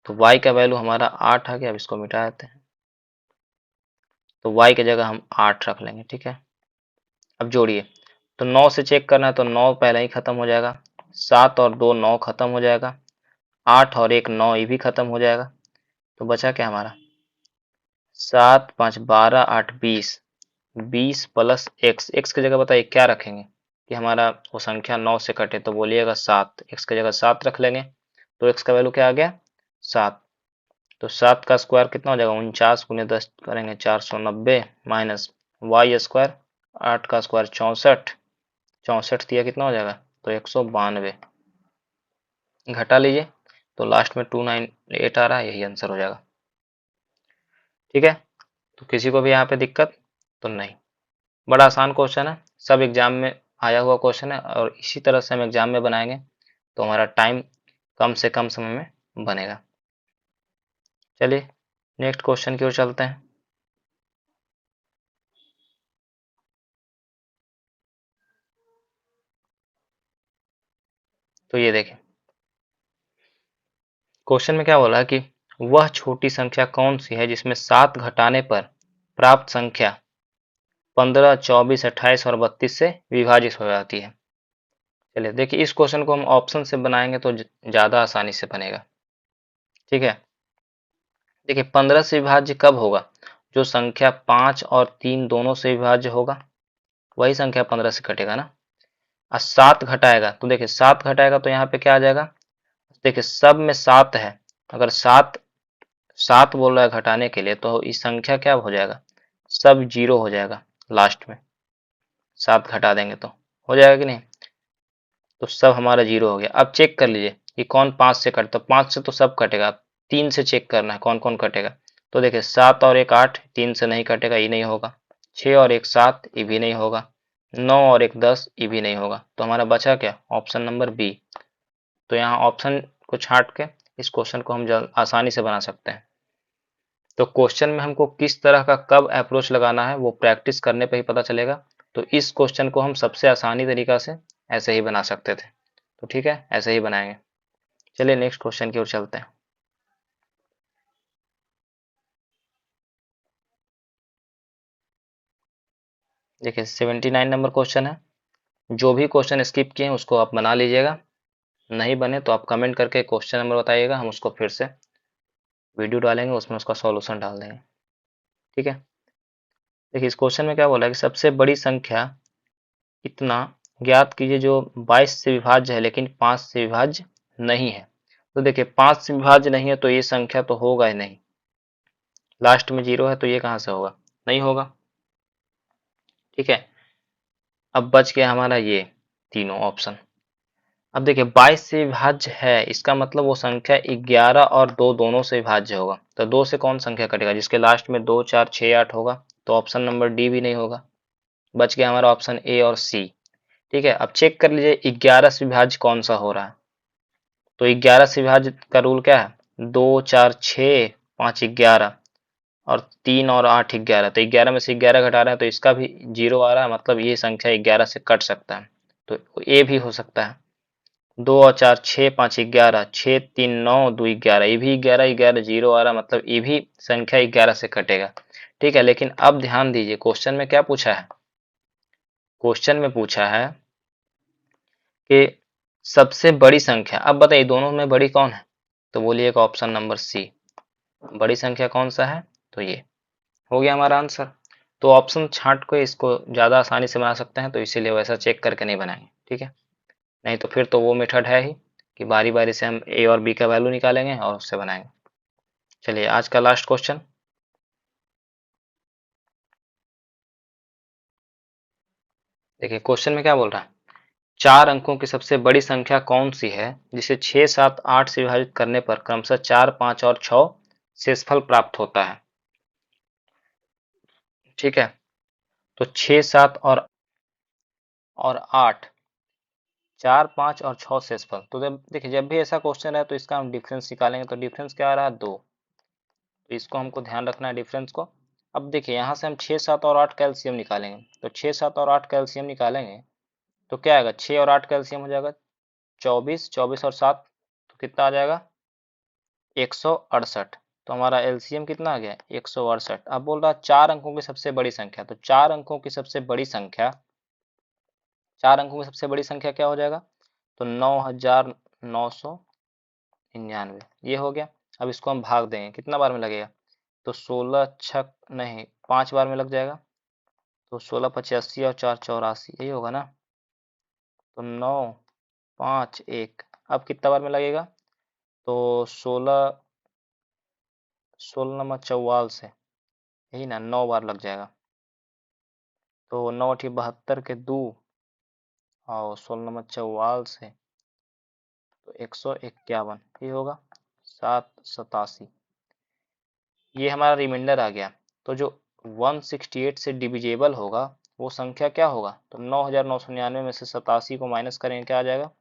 तो y का वैल्यू हमारा 8 आ गया। अब इसको मिटा देते हैं, तो y की जगह हम 8 रख लेंगे, ठीक है। अब जोड़िए, तो 9 से चेक करना है तो 9 पहले ही खत्म हो जाएगा, 7 और 2 9 खत्म हो जाएगा, 8 और 1 9, ये भी खत्म हो जाएगा। तो बचा क्या हमारा, 7 5 12 8 20, 20 प्लस x, x की जगह बताइए क्या रखेंगे कि हमारा वो संख्या 9 से कटे, तो बोलिएगा 7, x की जगह 7 रख लेंगे। तो x का वैल्यू क्या आ गया, 7। तो 7 का स्क्वायर कितना हो जाएगा, 49 गुने 10 करेंगे 490, माइनस वाई स्क्वायर, 8 का स्क्वायर 64, 64 दिया कितना हो जाएगा, तो 192, घटा लीजिए तो लास्ट में 298 आ रहा है, यही आंसर हो जाएगा, ठीक है। तो किसी को भी यहाँ पे दिक्कत तो नहीं, बड़ा आसान क्वेश्चन है, सब एग्जाम में आया हुआ क्वेश्चन है, और इसी तरह से हम एग्जाम में बनाएंगे तो हमारा टाइम कम से कम समय में बनेगा। चलिए नेक्स्ट क्वेश्चन की ओर चलते हैं। तो ये देखें, क्वेश्चन में क्या बोला है कि वह छोटी संख्या कौन सी है जिसमें 7 घटाने पर प्राप्त संख्या 15, 24, 28 और 32 से विभाजित हो जाती है। चलिए देखिए, इस क्वेश्चन को हम ऑप्शन से बनाएंगे तो ज़्यादा आसानी से बनेगा, ठीक है। देखिए 15 से विभाज्य कब होगा, जो संख्या 5 और 3 दोनों से विभाज्य होगा, वही संख्या 15 से कटेगा ना। और 7 घटाएगा, तो देखिए 7 घटाएगा तो यहाँ पे क्या आ जाएगा, देखिए सब में 7 है, अगर 7 7 बोल रहा है घटाने के लिए, तो इस संख्या क्या हो जाएगा, सब जीरो हो जाएगा लास्ट में, 7 घटा देंगे तो हो जाएगा कि नहीं। तो सब हमारा जीरो हो गया। अब चेक कर लीजिए कि कौन 5 से कटता, 5 से तो सब कटेगा, 3 से चेक करना है कौन कौन कटेगा। तो देखिए 7 और 1 8, 3 से नहीं कटेगा, ये नहीं होगा। 6 और 1 7, ये भी नहीं होगा। 9 और 1 10, ये भी नहीं होगा। तो हमारा बचा क्या, ऑप्शन नंबर बी। तो यहाँ ऑप्शन को छांट के इस क्वेश्चन को हम आसानी से बना सकते हैं। तो क्वेश्चन में हमको किस तरह का कब अप्रोच लगाना है वो प्रैक्टिस करने पे ही पता चलेगा। तो इस क्वेश्चन को हम सबसे आसानी तरीका से ऐसे ही बना सकते थे, तो ठीक है ऐसे ही बनाएंगे। चलिए नेक्स्ट क्वेश्चन की ओर चलते हैं। देखिए 79 नंबर क्वेश्चन है। जो भी क्वेश्चन स्किप किए हैं उसको आप बना लीजिएगा, नहीं बने तो आप कमेंट करके क्वेश्चन नंबर बताइएगा, हम उसको फिर से वीडियो डालेंगे, उसमें उसका सॉल्यूशन डाल देंगे, ठीक है। देखिए इस क्वेश्चन में क्या बोला है कि सबसे बड़ी संख्या इतना ज्ञात कीजिए जो 22 से विभाज्य है लेकिन 5 से विभाज्य नहीं है। तो देखिए 5 से विभाज्य नहीं है तो ये संख्या तो होगा ही नहीं, लास्ट में जीरो है तो ये कहाँ से होगा, नहीं होगा, ठीक है। अब बच गया हमारा ये तीनों ऑप्शन। अब देखिए 22 से विभाज्य है, इसका मतलब वो संख्या 11 और 2 दोनों से विभाज्य होगा। तो 2 से कौन संख्या कटेगा, जिसके लास्ट में 2 4 6 8 होगा, तो ऑप्शन नंबर डी भी नहीं होगा। बच गया हमारा ऑप्शन ए और सी, ठीक है। अब चेक कर लीजिए 11 से विभाज्य कौन सा हो रहा है। तो 11 से विभाज्य का रूल क्या है, 2 4 6 5 11 और 3 और 8 11। तो 11 में से 11 घटा रहे हैं तो इसका भी जीरो आ रहा है, मतलब ये संख्या 11 से कट सकता है। तो ए भी हो सकता है। 2 और 4 6 5 11, 6 3 9 2 11, ये भी 11 11 जीरो आ रहा है, मतलब ये भी संख्या 11 से कटेगा, ठीक है। लेकिन अब ध्यान दीजिए क्वेश्चन में क्या पूछा है, क्वेश्चन में पूछा है कि सबसे बड़ी संख्या। अब बताइए दोनों में बड़ी कौन है, तो बोलिएगा ऑप्शन नंबर सी, बड़ी संख्या कौन सा है, तो ये हो गया हमारा आंसर। तो ऑप्शन छांट के इसको ज़्यादा आसानी से बना सकते हैं, तो इसीलिए वैसा चेक करके नहीं बनाएंगे, ठीक है। नहीं तो फिर तो वो मेथड है ही कि बारी बारी से हम ए और बी का वैल्यू निकालेंगे और उससे बनाएंगे। चलिए आज का लास्ट क्वेश्चन। देखिए क्वेश्चन में क्या बोल रहा है, 4 अंकों की सबसे बड़ी संख्या कौन सी है जिसे 6, 7, 8 से विभाजित करने पर क्रमशः 4, 5 और 6 शेषफल प्राप्त होता है। ठीक है, तो 6, 7 और 8, 4, 5 और 6 शेषफल। तो जब देखिए जब भी ऐसा क्वेश्चन है तो इसका हम डिफरेंस निकालेंगे, तो डिफरेंस क्या आ रहा है 2, तो इसको हमको ध्यान रखना है डिफरेंस को। अब देखिए यहाँ से हम 6, 7 और 8 का एलसीएम निकालेंगे, तो 6, 7 और 8 का एलसीएम निकालेंगे तो क्या आएगा, 6 और 8 का एलसीएम हो जाएगा 24, 24 और 7 तो कितना आ जाएगा 168। तो हमारा एलसीएम कितना आ गया 168। अब बोल रहा है 4 अंकों की सबसे बड़ी संख्या, तो 4 अंकों की सबसे बड़ी संख्या, 4 अंकों की सबसे बड़ी संख्या क्या हो जाएगा, तो 9999 ये हो गया। अब इसको हम भाग देंगे, कितना बार में लगेगा, तो 16 छक नहीं 5 बार में लग जाएगा, तो 16 85 और 4 84 यही होगा ना, तो 9 5 1। अब कितना बार में लगेगा, तो 16 16 नंबर 44 से यही ना 9 बार लग जाएगा, तो 9 अठी 72 के 2 और 16 नंबर 44 से तो 151 ये होगा 787। ये हमारा रिमाइंडर आ गया। तो जो 168 से डिविजेबल होगा वो संख्या क्या होगा, तो 9999 में से 87 को माइनस करेंगे क्या आ जाएगा,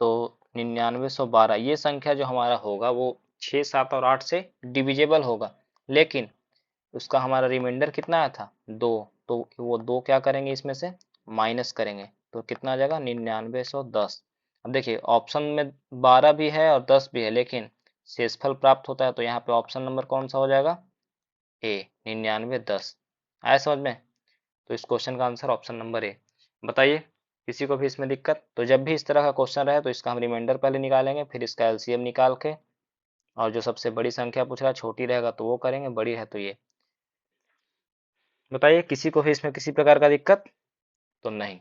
तो 9912। ये संख्या जो हमारा होगा वो 6, 7 और 8 से डिविजेबल होगा, लेकिन उसका हमारा रिमाइंडर कितना आया था 2, तो वो 2 क्या करेंगे इसमें से माइनस करेंगे, तो कितना आ जाएगा 9910। अब देखिए ऑप्शन में 12 भी है और 10 भी है, लेकिन शेषफल प्राप्त होता है, तो यहाँ पे ऑप्शन नंबर कौन सा हो जाएगा, ए 9910। आया समझ में, तो इस क्वेश्चन का आंसर ऑप्शन नंबर ए। बताइए किसी को भी इसमें दिक्कत, तो जब भी इस तरह का क्वेश्चन रहे तो इसका हम रिमाइंडर पहले निकालेंगे, फिर इसका एलसीएम निकाल के, और जो सबसे बड़ी संख्या पूछ रहा है छोटी रहेगा तो वो करेंगे, बड़ी है तो ये। बताइए किसी को भी इसमें किसी प्रकार का दिक्कत, तो नहीं।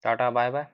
Tata bye bye.